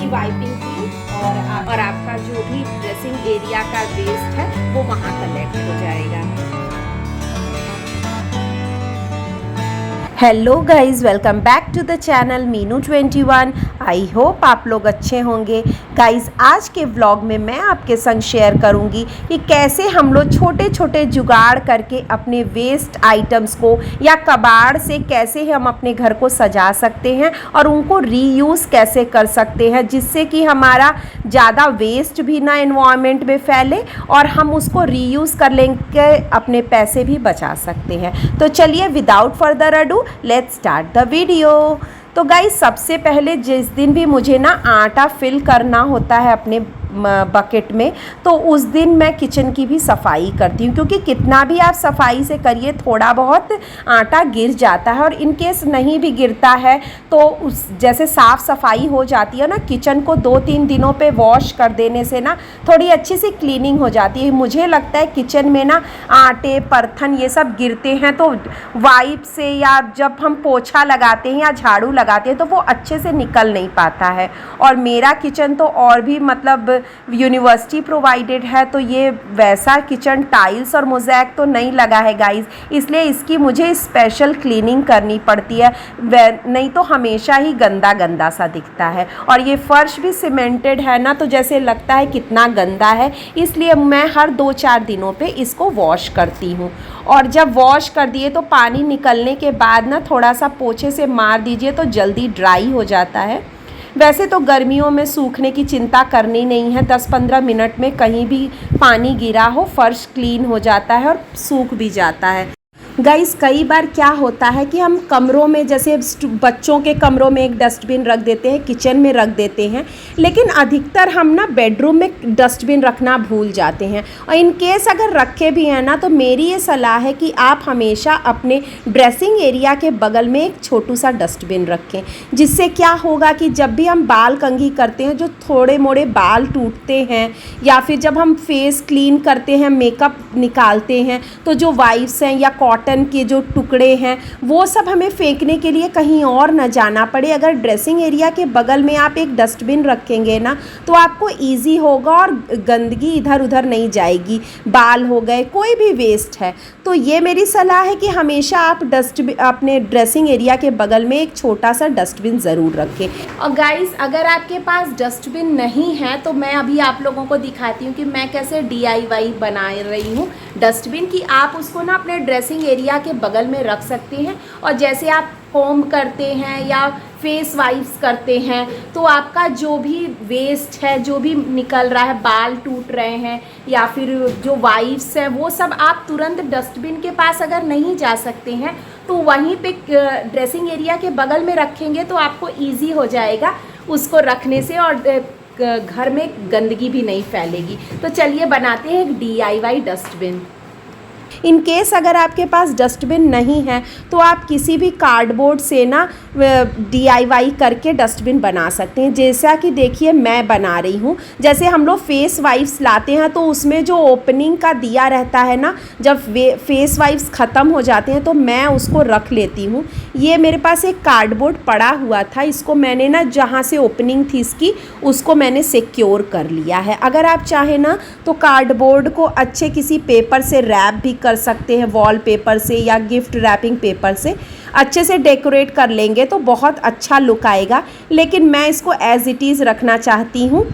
की वाइपिंग की और आपका जो भी ड्रेसिंग एरिया का वेस्ट है वो वहाँ कलेक्ट हो जाएगा। Hello guys, welcome back to the channel Meenu 21। I hope आप लोग अच्छे होंगे। गाइज़, आज के व्लॉग में मैं आपके संग शेयर करूंगी कि कैसे हम लोग छोटे छोटे जुगाड़ करके अपने वेस्ट आइटम्स को या कबाड़ से कैसे हम अपने घर को सजा सकते हैं और उनको रीयूज़ कैसे कर सकते हैं, जिससे कि हमारा ज़्यादा वेस्ट भी ना एनवायरनमेंट में फैले और हम उसको रीयूज़ कर लेंगे, अपने पैसे भी बचा सकते हैं। तो चलिए without further ado let's start the video. तो गाइस, सबसे पहले जिस दिन भी मुझे ना आटा फिल करना होता है अपने बकेट में, तो उस दिन मैं किचन की भी सफाई करती हूँ, क्योंकि कितना भी आप सफाई से करिए थोड़ा बहुत आटा गिर जाता है। और इन केस नहीं भी गिरता है तो उस जैसे साफ़ सफाई हो जाती है ना, किचन को 2-3 दिनों पे वॉश कर देने से ना थोड़ी अच्छी सी क्लीनिंग हो जाती है। मुझे लगता है किचन में ना आटे परथन ये सब गिरते हैं तो वाइप से या जब हम पोछा लगाते हैं या झाड़ू लगाते हैं तो वो अच्छे से निकल नहीं पाता है। और मेरा किचन तो और भी मतलब यूनिवर्सिटी प्रोवाइडेड है, तो ये वैसा किचन टाइल्स और मोज़ैक तो नहीं लगा है गाइस, इसलिए इसकी मुझे स्पेशल क्लीनिंग करनी पड़ती है, नहीं तो हमेशा ही गंदा गंदा सा दिखता है। और ये फर्श भी सीमेंटेड है ना, तो जैसे लगता है कितना गंदा है, इसलिए मैं हर 2-4 दिनों पे इसको वॉश करती हूँ। और जब वॉश कर दिए तो पानी निकलने के बाद ना थोड़ा सा पोछे से मार दीजिए तो जल्दी ड्राई हो जाता है। वैसे तो गर्मियों में सूखने की चिंता करनी नहीं है, 10-15 मिनट में कहीं भी पानी गिरा हो फर्श क्लीन हो जाता है और सूख भी जाता है। गाइस, कई बार क्या होता है कि हम कमरों में, जैसे बच्चों के कमरों में एक डस्टबिन रख देते हैं, किचन में रख देते हैं, लेकिन अधिकतर हम ना बेडरूम में डस्टबिन रखना भूल जाते हैं। और इन केस अगर रखे भी हैं ना, तो मेरी ये सलाह है कि आप हमेशा अपने ड्रेसिंग एरिया के बगल में एक छोटू सा डस्टबिन रखें, जिससे क्या होगा कि जब भी हम बाल कंघी करते हैं, जो थोड़े मोड़े बाल टूटते हैं, या फिर जब हम फेस क्लीन करते हैं, मेकअप निकालते हैं, तो जो वाइप्स हैं या कॉटन के जो टुकड़े हैं वो सब हमें फेंकने के लिए कहीं और न जाना पड़े। अगर ड्रेसिंग एरिया के बगल में आप एक डस्टबिन रखेंगे ना, तो आपको इजी होगा और गंदगी इधर उधर नहीं जाएगी। बाल हो गए, कोई भी वेस्ट है, तो ये मेरी सलाह है कि हमेशा आप डस्टबिन अपने ड्रेसिंग एरिया के बगल में एक छोटा सा डस्टबिन ज़रूर रखें। और गाइस, अगर आपके पास डस्टबिन नहीं है तो मैं अभी आप लोगों को दिखाती हूँ कि मैं कैसे DIY बना रही हूँ डस्टबिन की। आप उसको ना अपने ड्रेसिंग एरिया के बगल में रख सकते हैं, और जैसे आप कोम करते हैं या फेस वाइप्स करते हैं, तो आपका जो भी वेस्ट है, जो भी निकल रहा है, बाल टूट रहे हैं या फिर जो वाइप्स है, वो सब आप तुरंत डस्टबिन के पास अगर नहीं जा सकते हैं तो वहीं पे ड्रेसिंग एरिया के बगल में रखेंगे तो आपको ईजी हो जाएगा उसको रखने से, और घर में गंदगी भी नहीं फैलेगी। तो चलिए बनाते हैं एक DIY डस्टबिन। इन केस अगर आपके पास डस्टबिन नहीं है तो आप किसी भी कार्डबोर्ड से ना DIY करके डस्टबिन बना सकते हैं, जैसा कि देखिए मैं बना रही हूँ। जैसे हम लोग फेस वाइप्स लाते हैं तो उसमें जो ओपनिंग का दिया रहता है ना, जब फेस वाइप्स ख़त्म हो जाते हैं तो मैं उसको रख लेती हूँ। ये मेरे पास एक कार्डबोर्ड पड़ा हुआ था, इसको मैंने ना जहाँ से ओपनिंग थी इसकी, उसको मैंने सिक्योर कर लिया है। अगर आप चाहें ना तो कार्डबोर्ड को अच्छे किसी पेपर से रैप भी कर सकते हैं, वॉल पेपर से या गिफ्ट रैपिंग पेपर से अच्छे से डेकोरेट कर लेंगे तो बहुत अच्छा लुक आएगा। लेकिन मैं इसको एज इट इज़ रखना चाहती हूँ,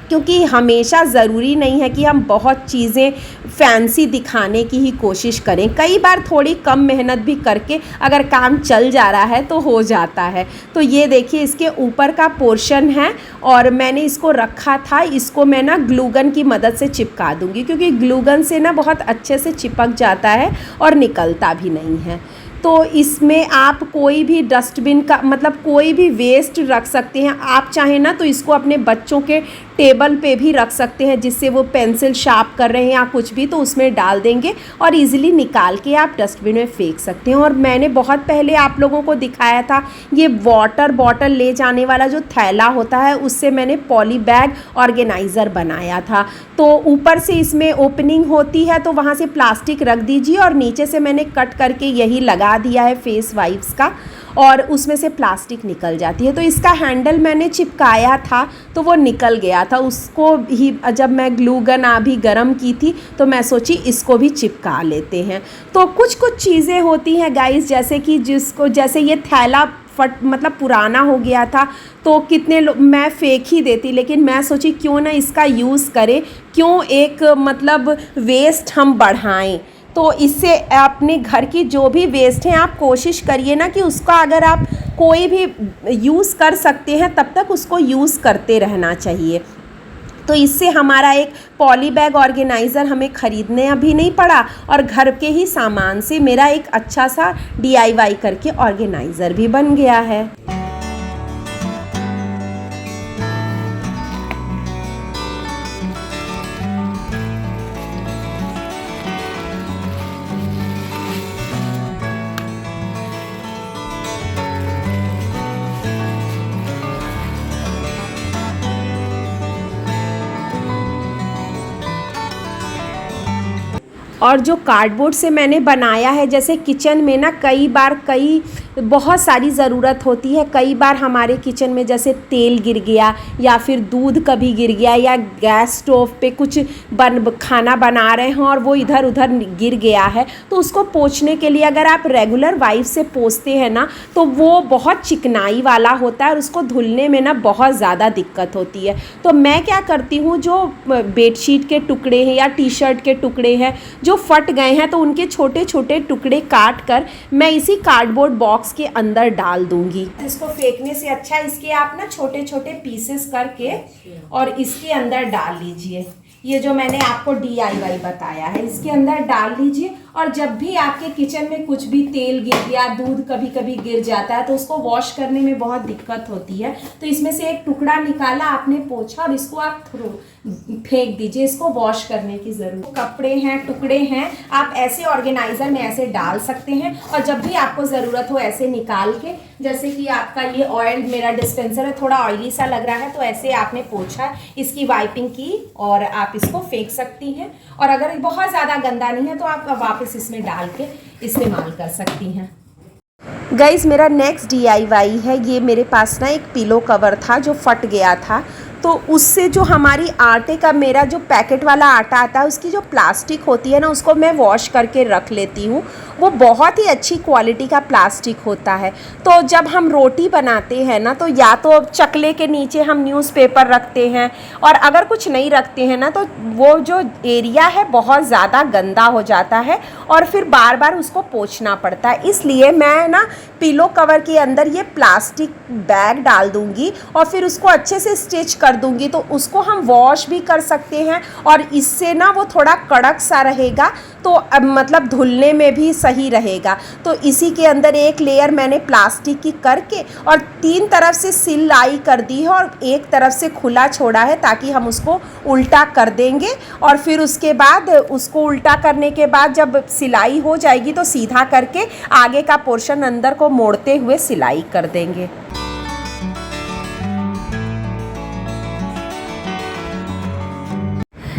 क्योंकि हमेशा ज़रूरी नहीं है कि हम बहुत चीज़ें फैंसी दिखाने की ही कोशिश करें। कई बार थोड़ी कम मेहनत भी करके अगर काम चल जा रहा है तो हो जाता है। तो ये देखिए, इसके ऊपर का पोर्शन है और मैंने इसको रखा था, इसको मैं ना ग्लूगन की मदद से चिपका दूँगी, क्योंकि ग्लूगन से ना बहुत अच्छे से चिपक जाता है और निकलता भी नहीं है। तो इसमें आप कोई भी डस्टबिन का मतलब कोई भी वेस्ट रख सकते हैं। आप चाहें ना तो इसको अपने बच्चों के टेबल पे भी रख सकते हैं, जिससे वो पेंसिल शार्प कर रहे हैं या कुछ भी तो उसमें डाल देंगे और इजीली निकाल के आप डस्टबिन में फेंक सकते हैं। और मैंने बहुत पहले आप लोगों को दिखाया था ये वाटर बॉटल ले जाने वाला जो थैला होता है, उससे मैंने पॉली बैग ऑर्गेनाइज़र बनाया था। तो ऊपर से इसमें ओपनिंग होती है तो वहाँ से प्लास्टिक रख दीजिए और नीचे से मैंने कट करके यही लगा दिया है फेस वाइप्स का। और उसमें से प्लास्टिक निकल जाती है। तो इसका हैंडल मैंने चिपकाया था तो वो निकल गया था, उसको ही जब मैं ग्लू गन अभी गर्म की थी तो मैं सोची इसको भी चिपका लेते हैं। तो कुछ कुछ चीज़ें होती हैं गाइस, जैसे कि जैसे ये थैला मतलब पुराना हो गया था तो कितने लोग मैं फेंक ही देती, लेकिन मैं सोची क्यों ना इसका यूज़ करें, क्यों एक मतलब वेस्ट हम बढ़ाएं। तो इससे अपने घर की जो भी वेस्ट है आप कोशिश करिए ना कि उसका अगर आप कोई भी यूज़ कर सकते हैं तब तक उसको यूज़ करते रहना चाहिए। तो इससे हमारा एक पॉली बैग ऑर्गेनाइज़र हमें ख़रीदने अभी नहीं पड़ा और घर के ही सामान से मेरा एक अच्छा सा DIY करके ऑर्गेनाइज़र भी बन गया है। और जो कार्डबोर्ड से मैंने बनाया है, जैसे किचन में ना कई बार बहुत सारी ज़रूरत होती है, कई बार हमारे किचन में जैसे तेल गिर गया या फिर दूध कभी गिर गया या गैस स्टोव पे कुछ खाना बना रहे हैं और वो इधर उधर गिर गया है, तो उसको पोंछने के लिए अगर आप रेगुलर वाइप से पोंछते हैं ना तो वो बहुत चिकनाई वाला होता है और उसको धुलने में ना बहुत ज़्यादा दिक्कत होती है। तो मैं क्या करती हूँ, जो बेडशीट के टुकड़े हैं या टी-शर्ट के टुकड़े हैं जो फट गए हैं तो उनके छोटे छोटे टुकड़े काट कर मैं इसी कार्डबोर्ड बॉक्स के अंदर डाल दूंगी। इसको फेंकने से अच्छा इसके आप ना छोटे छोटे पीसेस करके और इसके अंदर डाल लीजिए। ये जो मैंने आपको DIY बताया है इसके अंदर डाल लीजिए, और जब भी आपके किचन में कुछ भी तेल गिर गया, दूध कभी कभी गिर जाता है तो उसको वॉश करने में बहुत दिक्कत होती है, तो इसमें से एक टुकड़ा निकाला आपने, पोंछा और इसको आप फेंक दीजिए, इसको वॉश करने की ज़रूरत। कपड़े हैं, टुकड़े हैं, आप ऐसे ऑर्गेनाइज़र में ऐसे डाल सकते हैं और जब भी आपको ज़रूरत हो ऐसे निकाल के, जैसे कि आपका ये ऑयल मेरा डिस्पेंसर है थोड़ा ऑयली सा लग रहा है तो ऐसे आपने पोंछा, इसकी वाइपिंग की और आप इसको फेंक सकती हैं। और अगर बहुत ज़्यादा गंदा नहीं है तो आप वापस इसमें डाल के इस्तेमाल कर सकती हैं। गाइज़ मेरा नेक्स्ट DIY है, ये मेरे पास ना एक पिलो कवर था जो फट गया था, तो उससे जो हमारी आटे का मेरा जो पैकेट वाला आटा आता है उसकी जो प्लास्टिक होती है ना उसको मैं वॉश करके रख लेती हूँ। वो बहुत ही अच्छी क्वालिटी का प्लास्टिक होता है। तो जब हम रोटी बनाते हैं ना तो या तो चकले के नीचे हम न्यूज़पेपर रखते हैं, और अगर कुछ नहीं रखते हैं ना तो वो जो एरिया है बहुत ज़्यादा गंदा हो जाता है और फिर बार बार उसको पोंछना पड़ता है। इसलिए मैं ना पिलो कवर के अंदर ये प्लास्टिक बैग डाल दूँगी और फिर उसको अच्छे से स्टिच कर दूंगी, तो उसको हम वॉश भी कर सकते हैं और इससे ना वो थोड़ा कड़क सा रहेगा, तो अब मतलब धुलने में भी सही रहेगा। तो इसी के अंदर एक लेयर मैंने प्लास्टिक की करके और 3 तरफ से सिलाई कर दी है और एक तरफ से खुला छोड़ा है ताकि हम उसको उल्टा कर देंगे, और फिर उसके बाद उसको उल्टा करने के बाद जब सिलाई हो जाएगी तो सीधा करके आगे का पोर्शन अंदर को मोड़ते हुए सिलाई कर देंगे।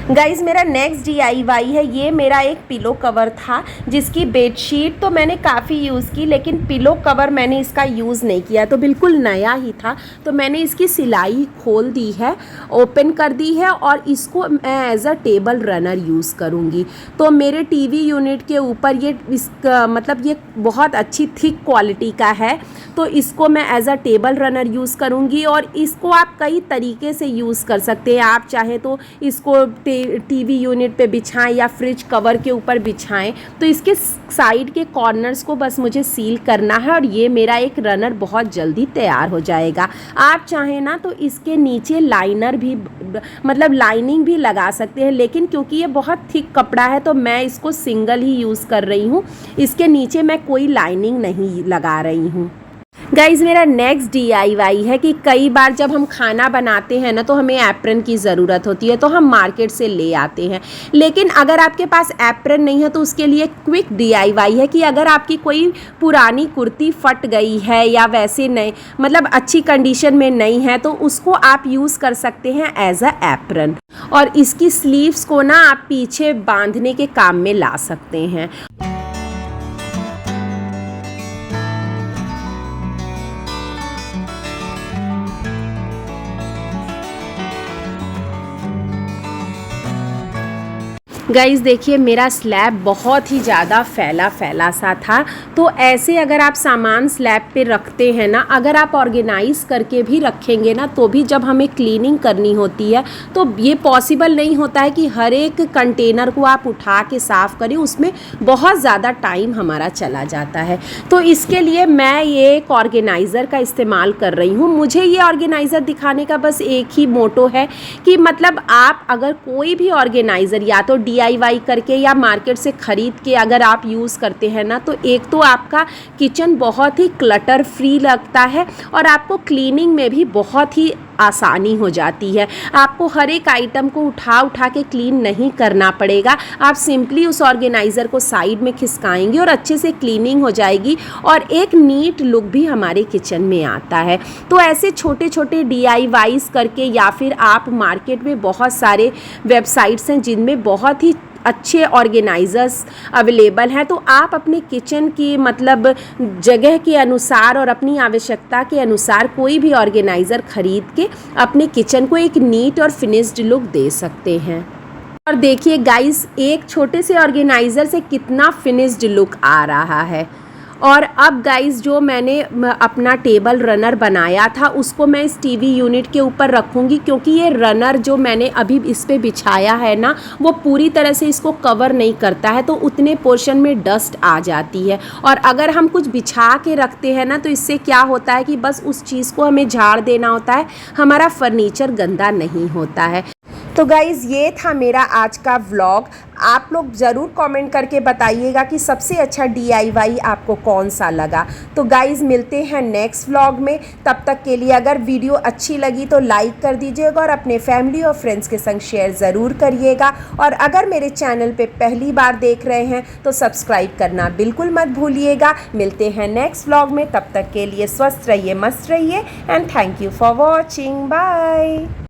गाइज़ मेरा नेक्स्ट DIY है, ये मेरा एक पिलो कवर था जिसकी बेडशीट तो मैंने काफ़ी यूज़ की, लेकिन पिलो कवर मैंने इसका यूज़ नहीं किया, तो बिल्कुल नया ही था। तो मैंने इसकी सिलाई खोल दी है, ओपन कर दी है और इसको मैं as a table runner use करूँगी। तो मेरे TV यूनिट के ऊपर ये मतलब ये बहुत अच्छी थिक क्वालिटी का है, तो इसको मैं as a table runner use करूँगी। और इसको आप कई तरीके से यूज़ कर सकते हैं, आप चाहे तो इसको TV यूनिट पे बिछाएं या फ्रिज कवर के ऊपर बिछाएं। तो इसके साइड के कॉर्नर्स को बस मुझे सील करना है और ये मेरा एक रनर बहुत जल्दी तैयार हो जाएगा। आप चाहें ना तो इसके नीचे लाइनर भी मतलब लाइनिंग भी लगा सकते हैं, लेकिन क्योंकि ये बहुत थिक कपड़ा है तो मैं इसको सिंगल ही यूज़ कर रही हूँ, इसके नीचे मैं कोई लाइनिंग नहीं लगा रही हूँ। गाइज़ मेरा नेक्स्ट DIY है कि कई बार जब हम खाना बनाते हैं ना तो हमें एप्रन की ज़रूरत होती है, तो हम मार्केट से ले आते हैं। लेकिन अगर आपके पास एप्रन नहीं है तो उसके लिए क्विक DIY है कि अगर आपकी कोई पुरानी कुर्ती फट गई है या वैसे नहीं मतलब अच्छी कंडीशन में नहीं है तो उसको आप यूज़ कर सकते हैं एज अ एप्रन, और इसकी स्लीव्स को ना आप पीछे बांधने के काम में ला सकते हैं। गाइस देखिए मेरा स्लैब बहुत ही ज़्यादा फैला सा था। तो ऐसे अगर आप सामान स्लैब पे रखते हैं ना, अगर आप ऑर्गेनाइज़ करके भी रखेंगे ना, तो भी जब हमें क्लीनिंग करनी होती है तो ये पॉसिबल नहीं होता है कि हर एक कंटेनर को आप उठा के साफ़ करें, उसमें बहुत ज़्यादा टाइम हमारा चला जाता है। तो इसके लिए मैं ये एक ऑर्गेनाइज़र का इस्तेमाल कर रही हूँ। मुझे ये ऑर्गेनाइज़र दिखाने का बस एक ही मोटो है कि मतलब आप अगर कोई भी ऑर्गेनाइज़र या तो DIY करके या मार्केट से ख़रीद के अगर आप यूज़ करते हैं ना, तो एक तो आपका किचन बहुत ही क्लटर फ्री लगता है और आपको क्लीनिंग में भी बहुत ही आसानी हो जाती है। आपको हर एक आइटम को उठा के क्लीन नहीं करना पड़ेगा। आप सिंपली उस ऑर्गेनाइज़र को साइड में खिसकाएंगे और अच्छे से क्लीनिंग हो जाएगी और एक नीट लुक भी हमारे किचन में आता है। तो ऐसे छोटे छोटे DIYs करके, या फिर आप मार्केट में बहुत सारे वेबसाइट्स हैं जिनमें बहुत ही अच्छे ऑर्गेनाइज़र्स अवेलेबल हैं, तो आप अपने किचन की मतलब जगह के अनुसार और अपनी आवश्यकता के अनुसार कोई भी ऑर्गेनाइज़र ख़रीद के अपने किचन को एक नीट और फिनिश्ड लुक दे सकते हैं। और देखिए गाइस, एक छोटे से ऑर्गेनाइज़र से कितना फिनिश्ड लुक आ रहा है। और अब गाइस जो मैंने अपना टेबल रनर बनाया था उसको मैं इस टीवी यूनिट के ऊपर रखूँगी, क्योंकि ये रनर जो मैंने अभी इस पे बिछाया है ना, वो पूरी तरह से इसको कवर नहीं करता है, तो उतने पोर्शन में डस्ट आ जाती है। और अगर हम कुछ बिछा के रखते हैं ना, तो इससे क्या होता है कि बस उस चीज़ को हमें झाड़ देना होता है, हमारा फर्नीचर गंदा नहीं होता है। तो गाइज़ ये था मेरा आज का व्लॉग। आप लोग ज़रूर कमेंट करके बताइएगा कि सबसे अच्छा DIY आपको कौन सा लगा। तो गाइज़ मिलते हैं नेक्स्ट व्लॉग में। तब तक के लिए अगर वीडियो अच्छी लगी तो लाइक कर दीजिएगा और अपने फैमिली और फ्रेंड्स के संग शेयर ज़रूर करिएगा। और अगर मेरे चैनल पे पहली बार देख रहे हैं तो सब्सक्राइब करना बिल्कुल मत भूलिएगा। मिलते हैं नेक्स्ट व्लॉग में, तब तक के लिए स्वस्थ रहिए, मस्त रहिए and thank you for watching. Bye.